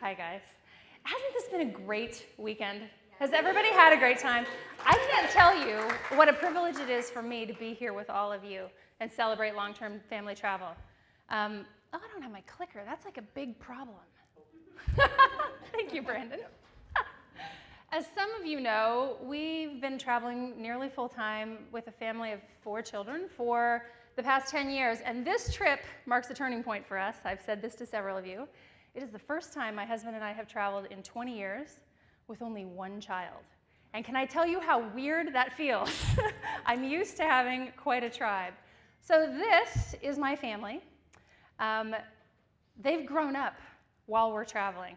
Hi, guys. Hasn't this been a great weekend? Has everybody had a great time? I can't tell you what a privilege it is for me to be here with all of you and celebrate long-term family travel. I don't have my clicker. That's like a big problem. Thank you, Brandon. As some of you know, we've been traveling nearly full-time with a family of 4 children for the past 10 years, and this trip marks a turning point for us. I've said this to several of you. It is the first time my husband and I have traveled in 20 years with only 1 child. And can I tell you how weird that feels? I'm used to having quite a tribe. So this is my family. They've grown up while we're traveling.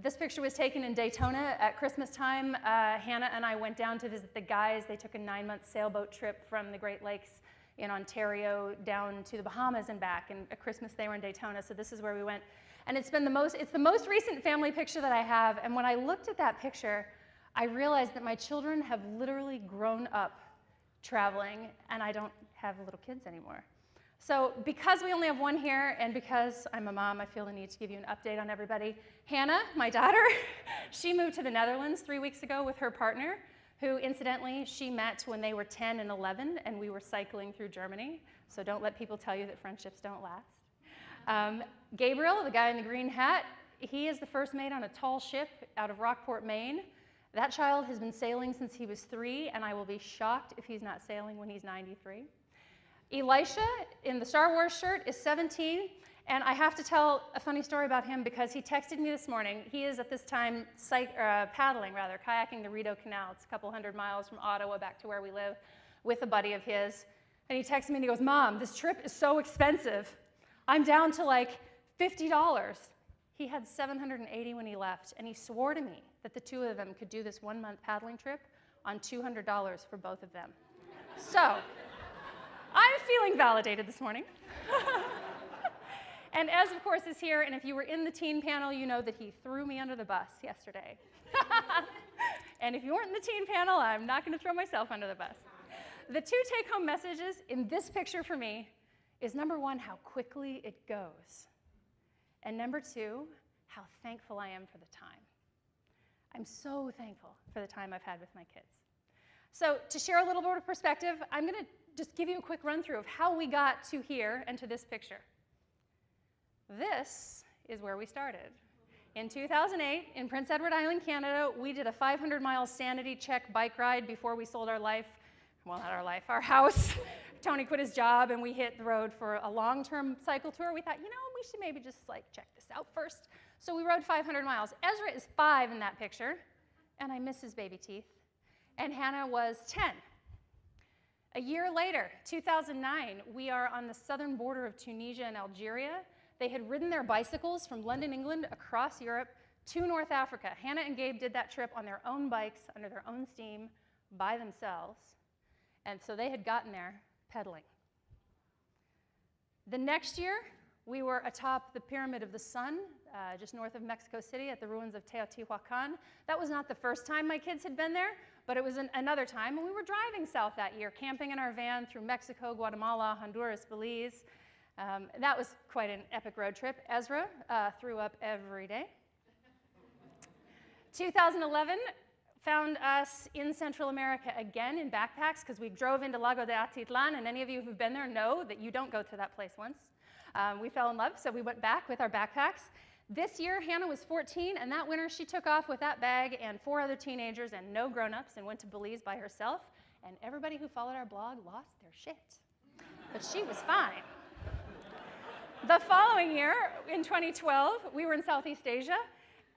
This picture was taken in Daytona at Christmas time. Hannah and I went down to visit the guys. They took a 9-month sailboat trip from the Great Lakes in Ontario down to the Bahamas and back. And at Christmas they were in Daytona, so this is where we went. And it's the most recent family picture that I have. And when I looked at that picture, I realized that my children have literally grown up traveling, and I don't have little kids anymore. So because we only have 1 here, and because I'm a mom, I feel the need to give you an update on everybody. Hannah, my daughter, she moved to the Netherlands 3 weeks ago with her partner, who incidentally she met when they were 10 and 11, and we were cycling through Germany. So don't let people tell you that friendships don't last. Gabriel, the guy in the green hat, he is the first mate on a tall ship out of Rockport, Maine. That child has been sailing since he was 3, and I will be shocked if he's not sailing when he's 93. Elisha, in the Star Wars shirt, is 17, and I have to tell a funny story about him because he texted me this morning. He is at this time kayaking the Rideau Canal. It's a couple 100 miles from Ottawa back to where we live with a buddy of his. And he texted me and he goes, "Mom, this trip is so expensive. I'm down to like $50. He had $780 when he left, and he swore to me that the 2 of them could do this 1-month paddling trip on $200 for both of them. So, I'm feeling validated this morning. And Ez, of course, is here, and if you were in the teen panel, you know that he threw me under the bus yesterday. And if you weren't in the teen panel, I'm not going to throw myself under the bus. The 2 take-home messages in this picture for me is number 1, how quickly it goes. And number 2, how thankful I am for the time. I'm so thankful for the time I've had with my kids. So to share a little bit of perspective, I'm going to just give you a quick run through of how we got to here and to this picture. This is where we started. In 2008, in Prince Edward Island, Canada, we did a 500-mile sanity check bike ride before we sold our life. Well, not our life, our house. Tony quit his job, and we hit the road for a long-term cycle tour. We thought, we should maybe just check this out first. So we rode 500 miles. Ezra is 5 in that picture, and I miss his baby teeth. And Hannah was 10. A year later, 2009, we are on the southern border of Tunisia and Algeria. They had ridden their bicycles from London, England, across Europe to North Africa. Hannah and Gabe did that trip on their own bikes, under their own steam, by themselves. And so they had gotten there pedaling. The next year, we were atop the Pyramid of the Sun, just north of Mexico City at the ruins of Teotihuacan. That was not the first time my kids had been there, but it was another time. And we were driving south that year, camping in our van through Mexico, Guatemala, Honduras, Belize. That was quite an epic road trip. Ezra threw up every day. 2011 found us in Central America again in backpacks because we drove into Lago de Atitlan, and any of you who've been there know that you don't go to that place once. We fell in love, so we went back with our backpacks. This year, Hannah was 14, and that winter she took off with that bag and 4 other teenagers and no grown-ups and went to Belize by herself, and everybody who followed our blog lost their shit. But she was fine. The following year, in 2012, we were in Southeast Asia.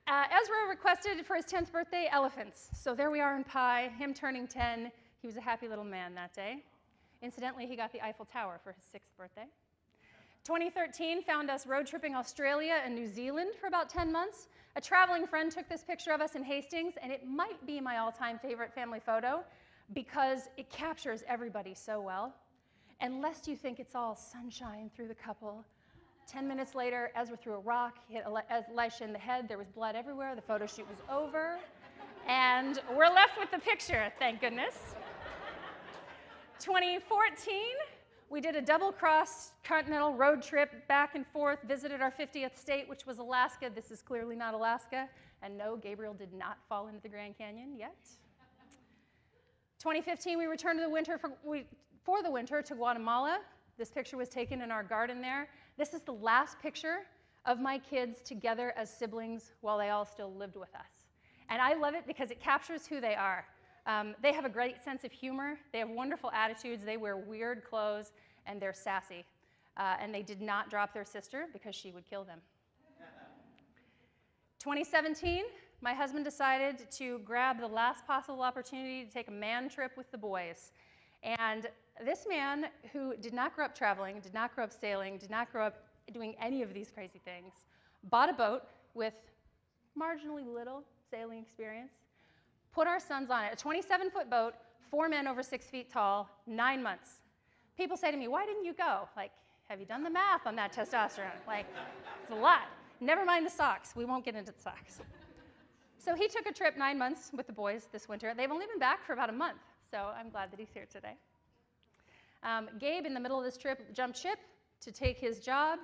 Ezra requested for his 10th birthday elephants. So there we are in Pi, him turning 10. He was a happy little man that day. Incidentally, he got the Eiffel Tower for his 6th birthday. 2013 found us road tripping Australia and New Zealand for about 10 months. A traveling friend took this picture of us in Hastings, and it might be my all-time favorite family photo because it captures everybody so well. And lest you think it's all sunshine through the couple, 10 minutes later, Ezra threw a rock, hit Elisha in the head. There was blood everywhere. The photo shoot was over. And we're left with the picture, thank goodness. 2014, We did a double-cross continental road trip back and forth, visited our 50th state, which was Alaska. This is clearly not Alaska. And no, Gabriel did not fall into the Grand Canyon yet. 2015, we returned to the winter for the winter to Guatemala. This picture was taken in our garden there. This is the last picture of my kids together as siblings while they all still lived with us. And I love it because it captures who they are. They have a great sense of humor. They have wonderful attitudes. They wear weird clothes, and they're sassy. And they did not drop their sister because she would kill them. 2017, my husband decided to grab the last possible opportunity to take a man trip with the boys. And this man, who did not grow up traveling, did not grow up sailing, did not grow up doing any of these crazy things, bought a boat with marginally little sailing experience, put our sons on it, a 27-foot boat, 4 men over 6 feet tall, 9 months. People say to me, why didn't you go? Like, have you done the math on that testosterone? Like, it's a lot. Never mind the socks. We won't get into the socks. So he took a trip 9 months with the boys this winter. They've only been back for about a month, so I'm glad that he's here today. Gabe, in the middle of this trip, jumped ship to take his job.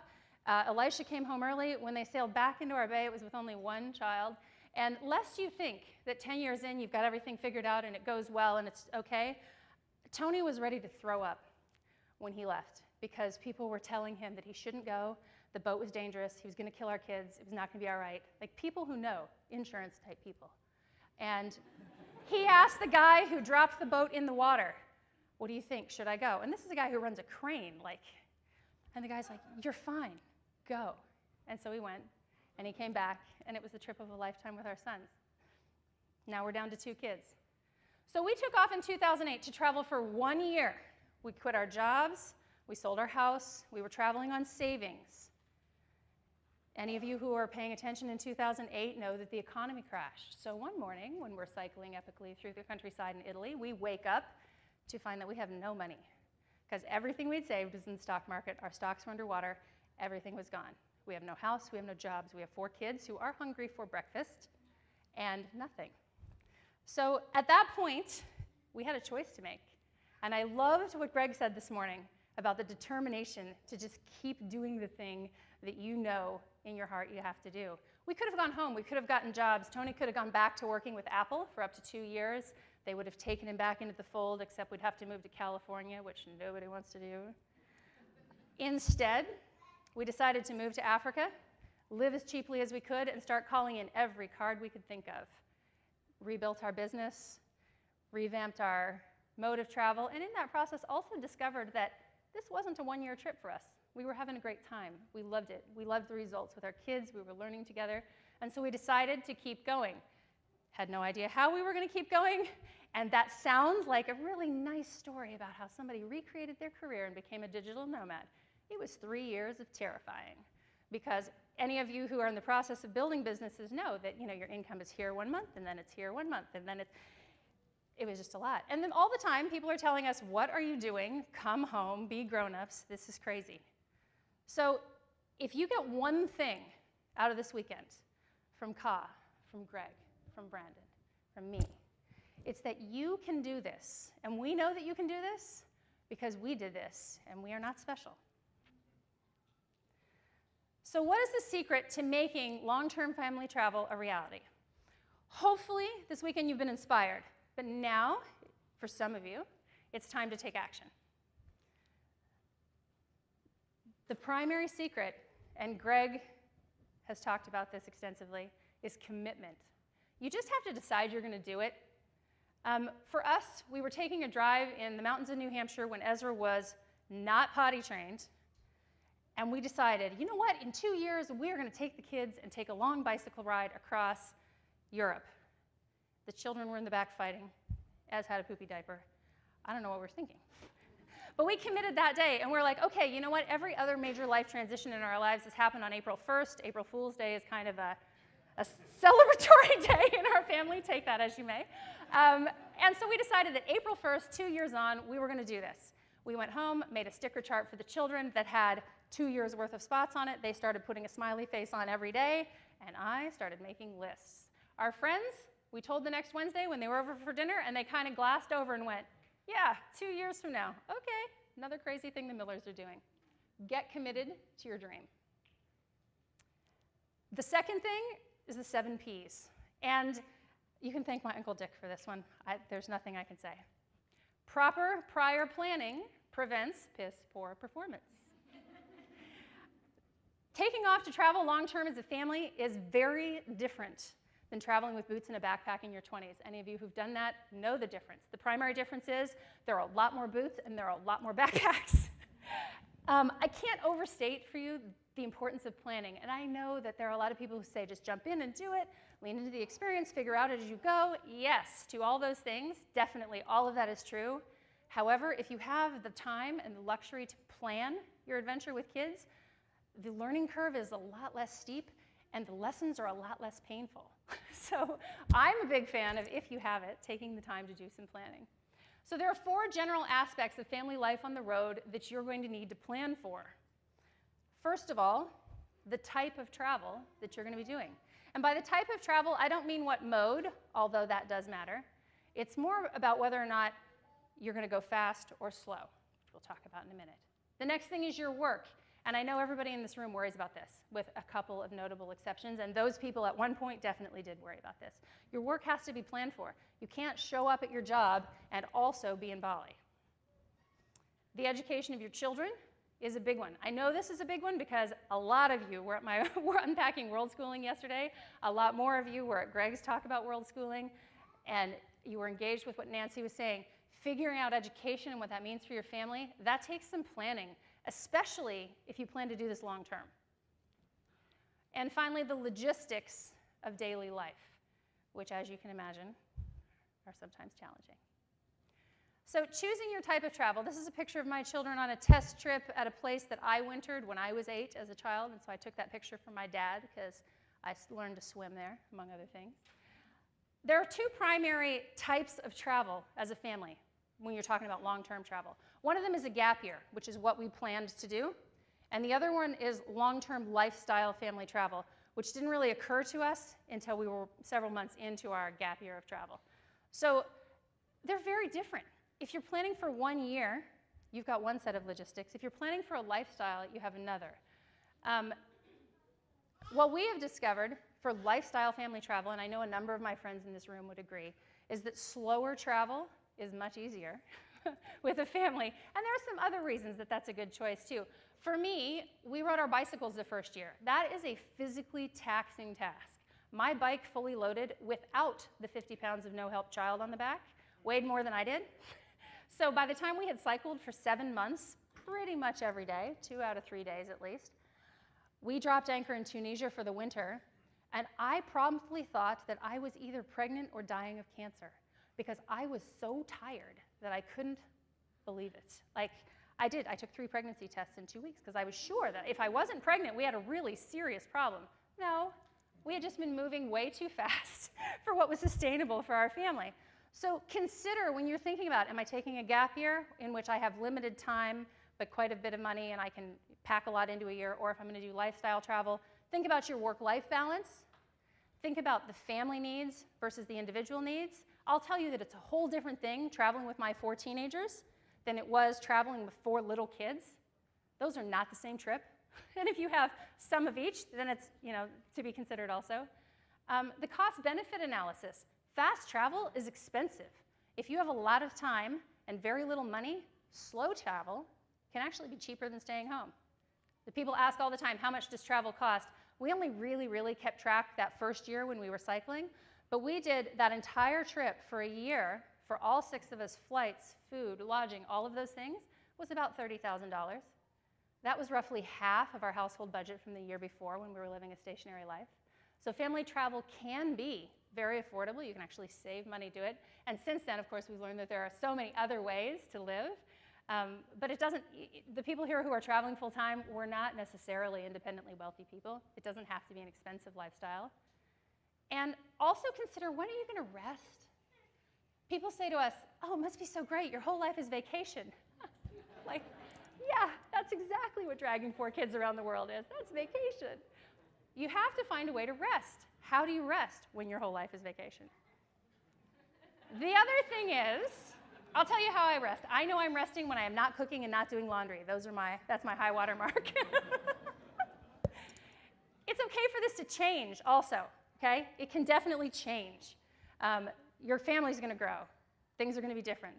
Elisha came home early. When they sailed back into our bay, it was with only 1 child. And lest you think that 10 years in, you've got everything figured out and it goes well and it's okay, Tony was ready to throw up when he left because people were telling him that he shouldn't go, the boat was dangerous, he was going to kill our kids, it was not going to be all right. Like people who know, insurance-type people. And he asked the guy who dropped the boat in the water, what do you think, should I go? And this is a guy who runs a crane, and the guy's like, you're fine, go. And so we went. And he came back, and it was the trip of a lifetime with our sons. Now we're down to 2 kids. So we took off in 2008 to travel for 1 year. We quit our jobs, we sold our house, we were traveling on savings. Any of you who are paying attention in 2008 know that the economy crashed. So one morning, when we're cycling epically through the countryside in Italy, we wake up to find that we have no money. Because everything we'd saved was in the stock market, our stocks were underwater, everything was gone. We have no house, we have no jobs, we have 4 kids who are hungry for breakfast, and nothing. So at that point, we had a choice to make. And I loved what Greg said this morning about the determination to just keep doing the thing that you know in your heart you have to do. We could have gone home, we could have gotten jobs. Tony could have gone back to working with Apple for up to 2 years. They would have taken him back into the fold, except we'd have to move to California, which nobody wants to do. Instead, we decided to move to Africa, live as cheaply as we could, and start calling in every card we could think of. Rebuilt our business, revamped our mode of travel, and in that process also discovered that this wasn't a 1-year trip for us. We were having a great time. We loved it. We loved the results with our kids. We were learning together. And so we decided to keep going. Had no idea how we were going to keep going. And that sounds like a really nice story about how somebody recreated their career and became a digital nomad. It was 3 years of terrifying, because any of you who are in the process of building businesses know that your income is here 1 month, and then it's here 1 month, and then it was just a lot. And then all the time, people are telling us, what are you doing? Come home, be grown-ups, this is crazy. So if you get one thing out of this weekend from Ka, from Greg, from Brandon, from me, it's that you can do this. And we know that you can do this because we did this, and we are not special. So what is the secret to making long-term family travel a reality? Hopefully, this weekend you've been inspired. But now, for some of you, it's time to take action. The primary secret, and Greg has talked about this extensively, is commitment. You just have to decide you're going to do it. For us, we were taking a drive in the mountains of New Hampshire when Ezra was not potty trained. And we decided, you know what, in 2 years, we're going to take the kids and take a long bicycle ride across Europe. The children were in the back fighting. Ez had a poopy diaper. I don't know what we're thinking. But we committed that day, and we're like, okay, you know what, every other major life transition in our lives has happened on April 1st. April Fool's Day is kind of a celebratory day in our family. Take that as you may. And so we decided that April 1st, 2 years on, we were going to do this. We went home, made a sticker chart for the children that had 2 years' worth of spots on it. They started putting a smiley face on every day, and I started making lists. Our friends, we told the next Wednesday when they were over for dinner, and they kind of glassed over and went, yeah, 2 years from now. Okay, Another crazy thing the Millers are doing. Get committed to your dream. The second thing is the 7 Ps. And you can thank my Uncle Dick for this one. There's nothing I can say. Proper prior planning prevents piss poor performance. Taking off to travel long-term as a family is very different than traveling with boots and a backpack in your 20s. Any of you who've done that know the difference. The primary difference is there are a lot more boots and there are a lot more backpacks. I can't overstate for you the importance of planning. And I know that there are a lot of people who say just jump in and do it, lean into the experience, figure out as you go. Yes, to all those things, definitely all of that is true. However, if you have the time and the luxury to plan your adventure with kids, the learning curve is a lot less steep and the lessons are a lot less painful. So I'm a big fan of, if you have it, taking the time to do some planning. So there are 4 general aspects of family life on the road that you're going to need to plan for. First of all, the type of travel that you're going to be doing. And by the type of travel, I don't mean what mode, although that does matter. It's more about whether or not you're going to go fast or slow, which we'll talk about in a minute. The next thing is your work. And I know everybody in this room worries about this, with a couple of notable exceptions, and those people at one point definitely did worry about this. Your work has to be planned for. You can't show up at your job and also be in Bali. The education of your children is a big one. I know this is a big one because a lot of you were at my Unpacking World Schooling yesterday. A lot more of you were at Greg's talk about world schooling, and you were engaged with what Nancy was saying. Figuring out education and what that means for your family, that takes some planning, especially if you plan to do this long term. And finally, the logistics of daily life, which, as you can imagine, are sometimes challenging. So choosing your type of travel, this is a picture of my children on a test trip at a place that I wintered when I was 8 as a child, and so I took that picture from my dad because I learned to swim there, among other things. There are 2 primary types of travel as a family when you're talking about long-term travel. One of them is a gap year, which is what we planned to do, and the other one is long-term lifestyle family travel, which didn't really occur to us until we were several months into our gap year of travel. So they're very different. If you're planning for 1 year, you've got one set of logistics. If you're planning for a lifestyle, you have another. What we have discovered for lifestyle family travel, and I know a number of my friends in this room would agree, is that slower travel is much easier with a family. And there are some other reasons that that's a good choice too. For me, we rode our bicycles the first year. That is a physically taxing task. My bike fully loaded without the 50 pounds of no-help child on the back weighed more than I did. So by the time we had cycled for 7 months, pretty much every day, 2 out of 3 days at least, we dropped anchor in Tunisia for the winter, and I promptly thought that I was either pregnant or dying of cancer, because I was so tired that I couldn't believe it. Like, I took 3 pregnancy tests in 2 weeks because I was sure that if I wasn't pregnant, we had a really serious problem. No, we had just been moving way too fast for what was sustainable for our family. So consider when you're thinking about, am I taking a gap year in which I have limited time but quite a bit of money and I can pack a lot into a year, or if I'm going to do lifestyle travel, think about your work-life balance. Think about the family needs versus the individual needs. I'll tell you that it's a whole different thing traveling with my 4 teenagers than it was traveling with 4 little kids. Those are not the same trip. And if you have some of each, then it's, to be considered also. The cost-benefit analysis. Fast travel is expensive. If you have a lot of time and very little money, slow travel can actually be cheaper than staying home. The people ask all the time, how much does travel cost? We only really kept track that first year when we were cycling. But we did that entire trip for a year for all 6 of us, flights, food, lodging, all of those things, was about $30,000. That was roughly half of our household budget from the year before when we were living a stationary life. So family travel can be very affordable. You can actually save money to it. And since then, of course, we've learned that there are so many other ways to live. But the people here who are traveling full-time were not necessarily independently wealthy people. It doesn't have to be an expensive lifestyle. And also consider, when are you going to rest? People say to us, oh, it must be so great. Your whole life is vacation. Like, yeah, that's exactly what dragging 4 kids around the world is. That's vacation. You have to find a way to rest. How do you rest when your whole life is vacation? The other thing is, I'll tell you how I rest. I know I'm resting when I am not cooking and not doing laundry. That's my high water mark. It's okay for this to change also, okay? It can definitely change. Your family's gonna grow. Things are gonna be different.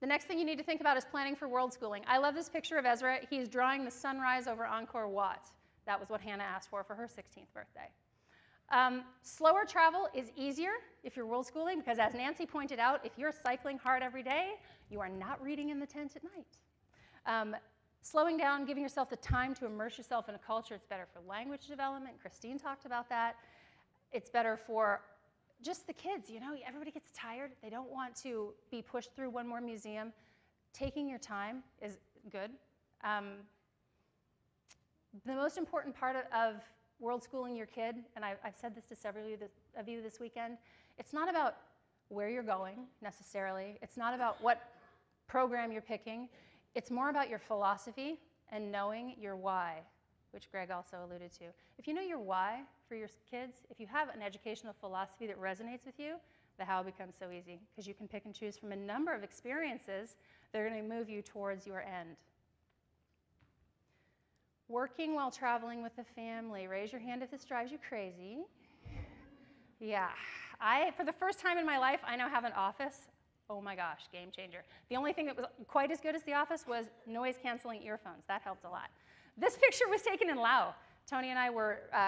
The next thing you need to think about is planning for world schooling. I love this picture of Ezra. He's drawing the sunrise over Angkor Wat. That was what Hannah asked for her 16th birthday. Slower travel is easier if you're world schooling because, as Nancy pointed out, if you're cycling hard every day, you are not reading in the tent at night. Slowing down, giving yourself the time to immerse yourself in a culture, it's better for language development. Christine talked about that. It's better for just the kids, you know, everybody gets tired. They don't want to be pushed through one more museum. Taking your time is good. The most important part of world schooling your kid, and I've said this to several of you this weekend, it's not about where you're going necessarily. It's not about what program you're picking. It's more about your philosophy and knowing your why, which Greg also alluded to. If you know your why for your kids, if you have an educational philosophy that resonates with you, the how becomes so easy because you can pick and choose from a number of experiences that are going to move you towards your end. Working while traveling with the family. Raise your hand if this drives you crazy. Yeah, for the first time in my life, I now have an office. Oh my gosh, game changer. The only thing that was quite as good as the office was noise-canceling earphones. That helped a lot. This picture was taken in Laos. Tony and I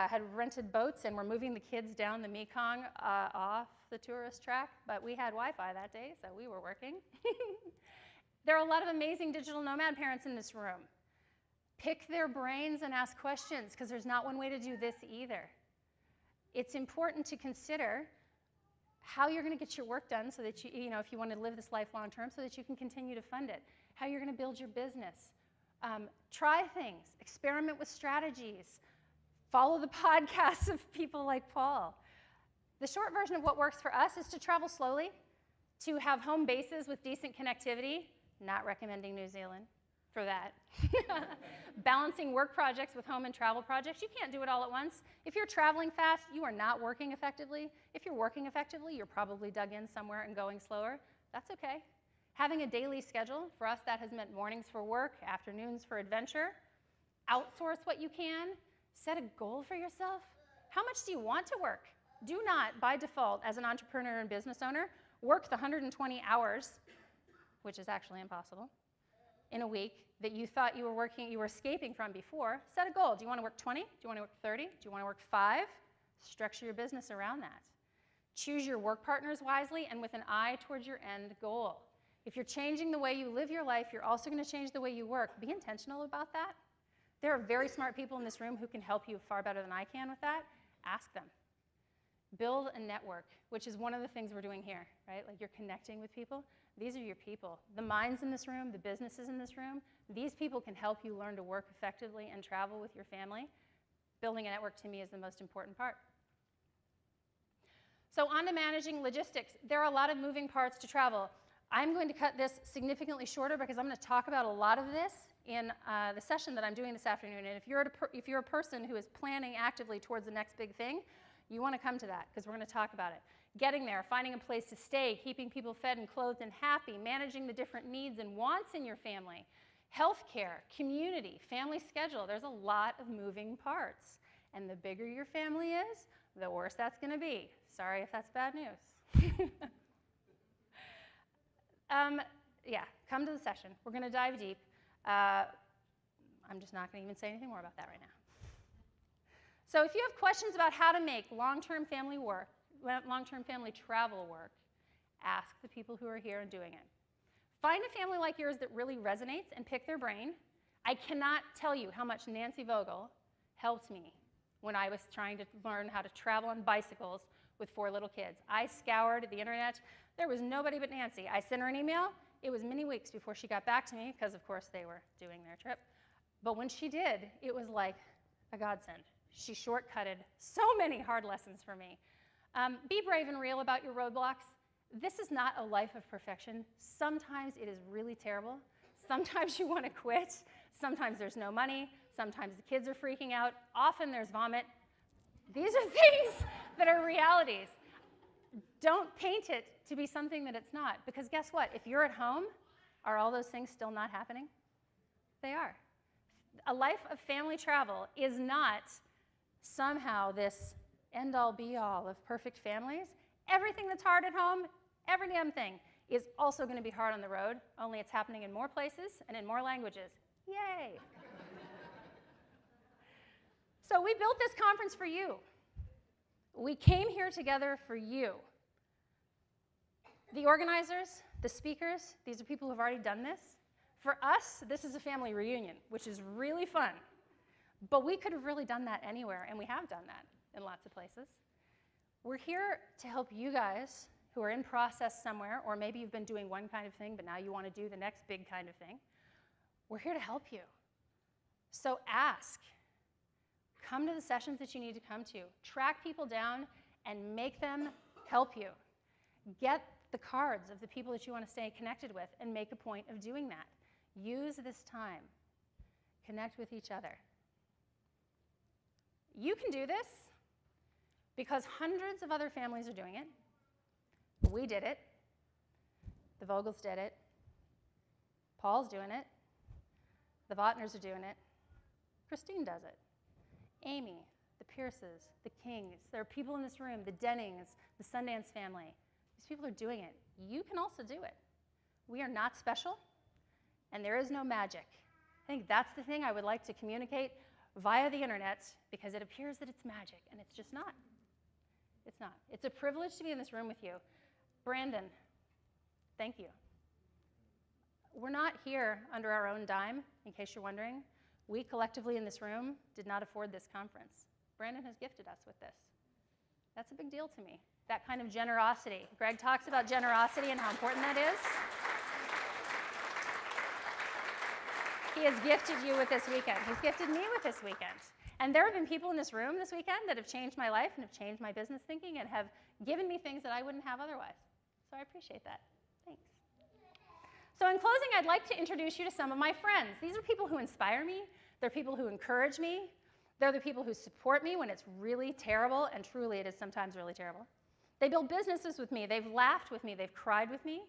had rented boats and were moving the kids down the Mekong off the tourist track, but we had Wi-Fi that day, so we were working. There are a lot of amazing digital nomad parents in this room. Pick their brains and ask questions, because there's not one way to do this either. It's important to consider how you're going to get your work done so that you know, if you want to live this life long term, so that you can continue to fund it. How you're going to build your business. Try things. Experiment with strategies. Follow the podcasts of people like Paul. The short version of what works for us is to travel slowly, to have home bases with decent connectivity. Not recommending New Zealand for that. Balancing work projects with home and travel projects. You can't do it all at once. If you're traveling fast, you are not working effectively. If you're working effectively, you're probably dug in somewhere and going slower. That's okay. Having a daily schedule, for us that has meant mornings for work, afternoons for adventure. Outsource what you can. Set a goal for yourself. How much do you want to work? Do not, by default, as an entrepreneur and business owner, work the 120 hours, which is actually impossible, in a week that you thought you were escaping from before. Set a goal. Do you want to work 20? Do you want to work 30? Do you want to work 5? Structure your business around that. Choose your work partners wisely and with an eye towards your end goal. If you're changing the way you live your life, you're also going to change the way you work. Be intentional about that. There are very smart people in this room who can help you far better than I can with that. Ask them. Build a network, which is one of the things we're doing here, right? Like, you're connecting with people. These are your people. The minds in this room, the businesses in this room, these people can help you learn to work effectively and travel with your family. Building a network, to me, is the most important part. So on to managing logistics. There are a lot of moving parts to travel. I'm going to cut this significantly shorter because I'm going to talk about a lot of this in the session that I'm doing this afternoon. And if you're a person who is planning actively towards the next big thing, you want to come to that because we're going to talk about it. Getting there, finding a place to stay, keeping people fed and clothed and happy, managing the different needs and wants in your family, healthcare, community, family schedule. There's a lot of moving parts. And the bigger your family is, the worse that's going to be. Sorry if that's bad news. Yeah, come to the session. We're going to dive deep. I'm just not going to even say anything more about that right now. So if you have questions about how to make long-term family travel work, ask the people who are here and doing it. Find a family like yours that really resonates and pick their brain. I cannot tell you how much Nancy Vogel helped me when I was trying to learn how to travel on bicycles with 4 little kids. I scoured the internet. There was nobody but Nancy. I sent her an email. It was many weeks before she got back to me because, of course, they were doing their trip. But when she did, it was like a godsend. She shortcutted so many hard lessons for me. Be brave and real about your roadblocks. This is not a life of perfection. Sometimes it is really terrible. Sometimes you want to quit. Sometimes there's no money. Sometimes the kids are freaking out. Often there's vomit. These are things that are realities. Don't paint it to be something that it's not, because guess what? If you're at home, are all those things still not happening? They are. A life of family travel is not somehow this end-all be-all of perfect families. Everything that's hard at home, every damn thing, is also going to be hard on the road, only it's happening in more places and in more languages. Yay! So we built this conference for you. We came here together for you. The organizers, the speakers, these are people who have already done this. For us, this is a family reunion, which is really fun. But we could have really done that anywhere, and we have done that in lots of places. We're here to help you guys who are in process somewhere, or maybe you've been doing one kind of thing, but now you want to do the next big kind of thing. We're here to help you. So ask. Come to the sessions that you need to come to. Track people down and make them help you. Get the cards of the people that you want to stay connected with and make a point of doing that. Use this time. Connect with each other. You can do this because hundreds of other families are doing it. We did it. The Vogels did it. Paul's doing it. The Votners are doing it. Christine does it. Amy, the Pierces, the Kings. There are people in this room, the Dennings, the Sundance family. These people are doing it. You can also do it. We are not special, and there is no magic. I think that's the thing I would like to communicate via the internet, because it appears that it's magic, and it's just not. It's not. It's a privilege to be in this room with you. Brandon, thank you. We're not here under our own dime, in case you're wondering. We collectively in this room did not afford this conference. Brandon has gifted us with this. That's a big deal to me, that kind of generosity. Greg talks about generosity and how important that is. He has gifted you with this weekend. He's gifted me with this weekend. And there have been people in this room this weekend that have changed my life and have changed my business thinking and have given me things that I wouldn't have otherwise. So I appreciate that. Thanks. So in closing, I'd like to introduce you to some of my friends. These are people who inspire me. They're people who encourage me. They're the people who support me when it's really terrible, and truly it is sometimes really terrible. They build businesses with me. They've laughed with me. They've cried with me.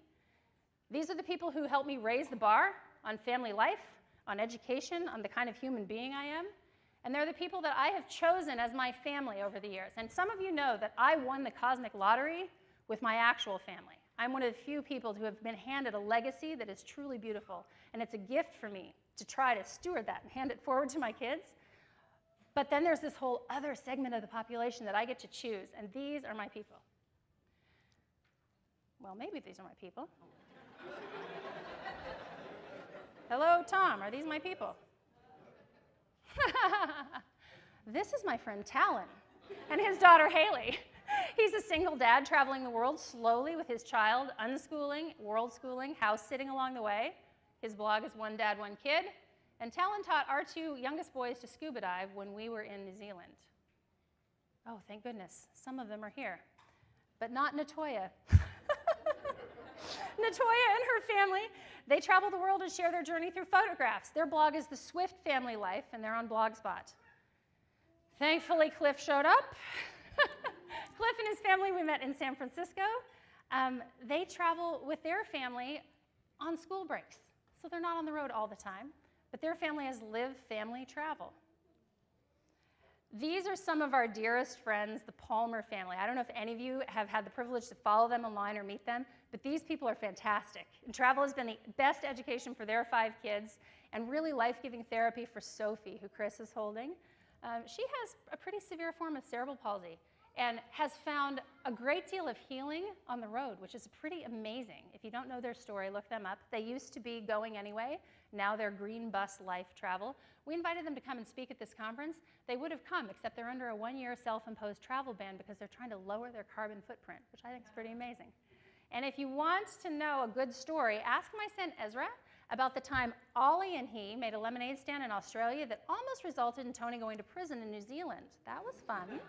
These are the people who help me raise the bar on family life, on education, on the kind of human being I am. And they're the people that I have chosen as my family over the years. And some of you know that I won the cosmic lottery with my actual family. I'm one of the few people who have been handed a legacy that is truly beautiful. And it's a gift for me to try to steward that and hand it forward to my kids. But then there's this whole other segment of the population that I get to choose. And these are my people. Well, maybe these are my people. Hello, Tom. Are these my people? This is my friend Talon and his daughter Haley. He's a single dad traveling the world slowly with his child, unschooling, world schooling, house sitting along the way. His blog is One Dad, One Kid. And Talon taught our two youngest boys to scuba dive when we were in New Zealand. Oh, thank goodness. Some of them are here, but not Natoya. Natoya and her family, they travel the world and share their journey through photographs. Their blog is The Swift Family Life, and they're on Blogspot. Thankfully, Cliff showed up. Cliff and his family, we met in San Francisco. They travel with their family on school breaks, so they're not on the road all the time, but their family has lived family travel. These are some of our dearest friends, the Palmer family. I don't know if any of you have had the privilege to follow them online or meet them, but these people are fantastic. And travel has been the best education for their 5 kids and really life-giving therapy for Sophie, who Chris is holding. She has a pretty severe form of cerebral palsy and has found a great deal of healing on the road, which is pretty amazing. If you don't know their story, look them up. They used to be Going Anyway. Now they're Green Bus Life Travel. We invited them to come and speak at this conference. They would have come, except they're under a 1-year self-imposed travel ban because they're trying to lower their carbon footprint, which I think is pretty amazing. And if you want to know a good story, ask my son Ezra about the time Ollie and he made a lemonade stand in Australia that almost resulted in Tony going to prison in New Zealand. That was fun.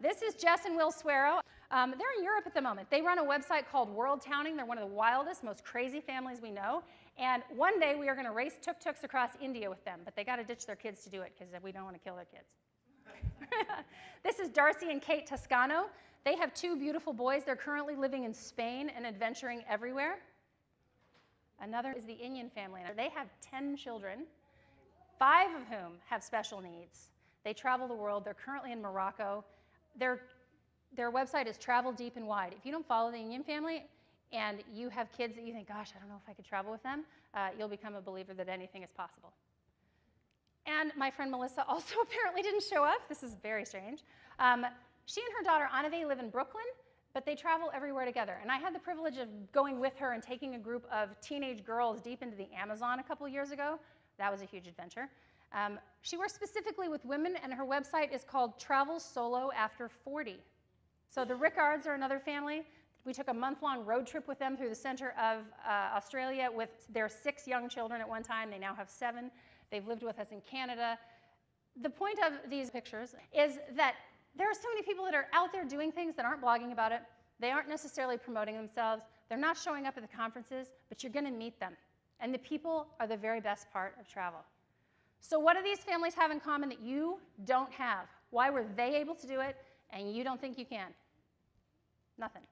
This is Jess and Will Swerow. They're in Europe at the moment. They run a website called World Towning. They're one of the wildest, most crazy families we know. And one day we are going to race tuk-tuks across India with them, but they got to ditch their kids to do it because we don't want to kill their kids. This is Darcy and Kate Toscano. They have 2 beautiful boys. They're currently living in Spain and adventuring everywhere. Another is the Inyan family. They have 10 children, 5 of whom have special needs. They travel the world. They're currently in Morocco. Their website is Travel Deep and Wide. If you don't follow the Inyan family and you have kids that you think, gosh, I don't know if I could travel with them, you'll become a believer that anything is possible. And my friend Melissa also apparently didn't show up. This is very strange. She and her daughter Anave live in Brooklyn, but they travel everywhere together. And I had the privilege of going with her and taking a group of teenage girls deep into the Amazon a couple years ago. That was a huge adventure. She works specifically with women, and her website is called Travel Solo After 40. So the Rickards are another family. We took a month-long road trip with them through the center of Australia with their 6 young children at one time. They now have 7. They've lived with us in Canada. The point of these pictures is that there are so many people that are out there doing things that aren't blogging about it. They aren't necessarily promoting themselves. They're not showing up at the conferences, but you're going to meet them. And the people are the very best part of travel. So what do these families have in common that you don't have? Why were they able to do it and you don't think you can? Nothing.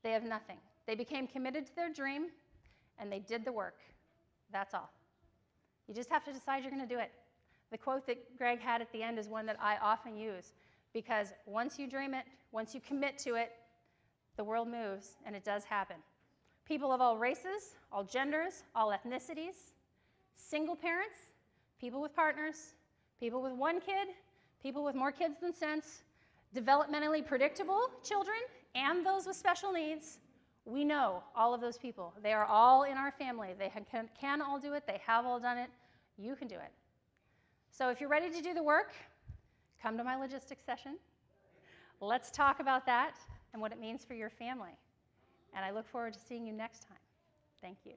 They have nothing. They became committed to their dream and they did the work. That's all. You just have to decide you're going to do it. The quote that Greg had at the end is one that I often use, because once you dream it, once you commit to it, the world moves, and it does happen. People of all races, all genders, all ethnicities, single parents, people with partners, people with 1 kid, people with more kids than sense, developmentally predictable children, and those with special needs. We know all of those people. They are all in our family. They can all do it. They have all done it. You can do it. So if you're ready to do the work, come to my logistics session. Let's talk about that and what it means for your family. And I look forward to seeing you next time. Thank you.